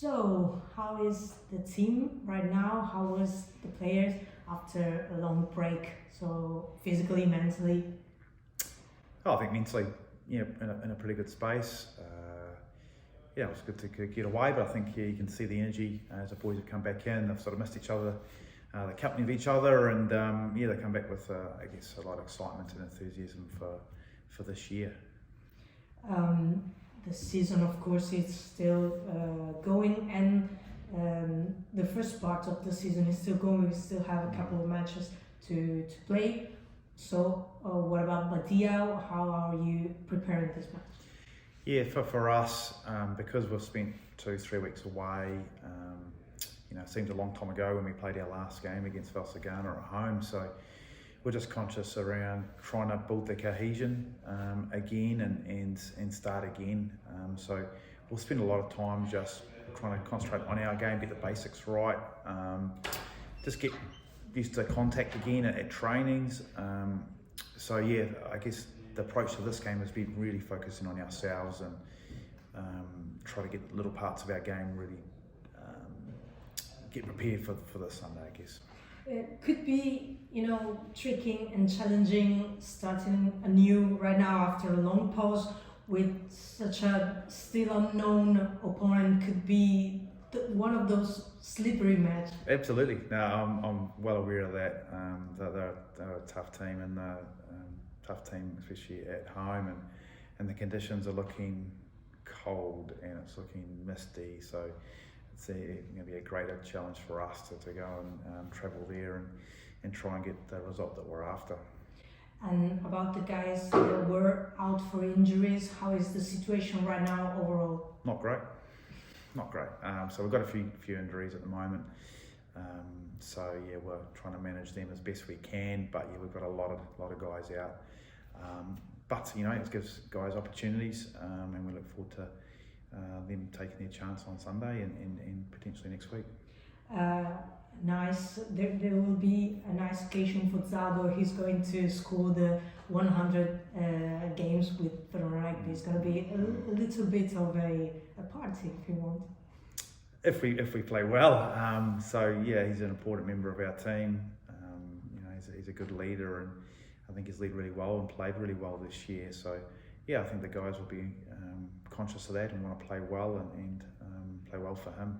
So, how is the team right now? How was the players after a long break? So, physically, mentally? I think mentally, in a pretty good space. It was good to get away, but I think you can see the energy as the boys have come back in. They've sort of missed each other, the company of each other, and they come back with, a lot of excitement and enthusiasm for this year. The season, of course, is still going, and the first part of the season is still going. We still have a couple of matches to play. So, what about Badia? How are you preparing this match? Yeah, for us, because we've spent 2-3 weeks away, it seems a long time ago when we played our last game against Valsagana at home. So we're just conscious around trying to build the cohesion again and start again. So we'll spend a lot of time just trying to concentrate on our game, get the basics right, just get used to contact again at trainings. I guess the approach to this game has been really focusing on ourselves and try to get little parts of our game really get prepared for this Sunday, I guess. It could be, tricky and challenging starting anew right now after a long pause with such a still unknown opponent. Could be one of those slippery matches. Absolutely. No, I'm well aware of that. They're a tough team and tough team, especially at home, and the conditions are looking cold and it's looking misty. So it's going to be a greater challenge for us to go and travel there and try and get the result that we're after. And about the guys that were out for injuries, how is the situation right now overall? Not great. So we've got a few injuries at the moment. We're trying to manage them as best we can. But we've got a lot of guys out. It gives guys opportunities, and we look forward to them taking their chance on Sunday and potentially next week. Nice. There will be a nice occasion for Zado. He's going to score the 100 games with Verona. It's going to be a little bit of a party, if you want. If we play well, he's an important member of our team. He's a good leader, and I think he's led really well and played really well this year. So I think the guys will be conscious of that and want to play well and play well for him.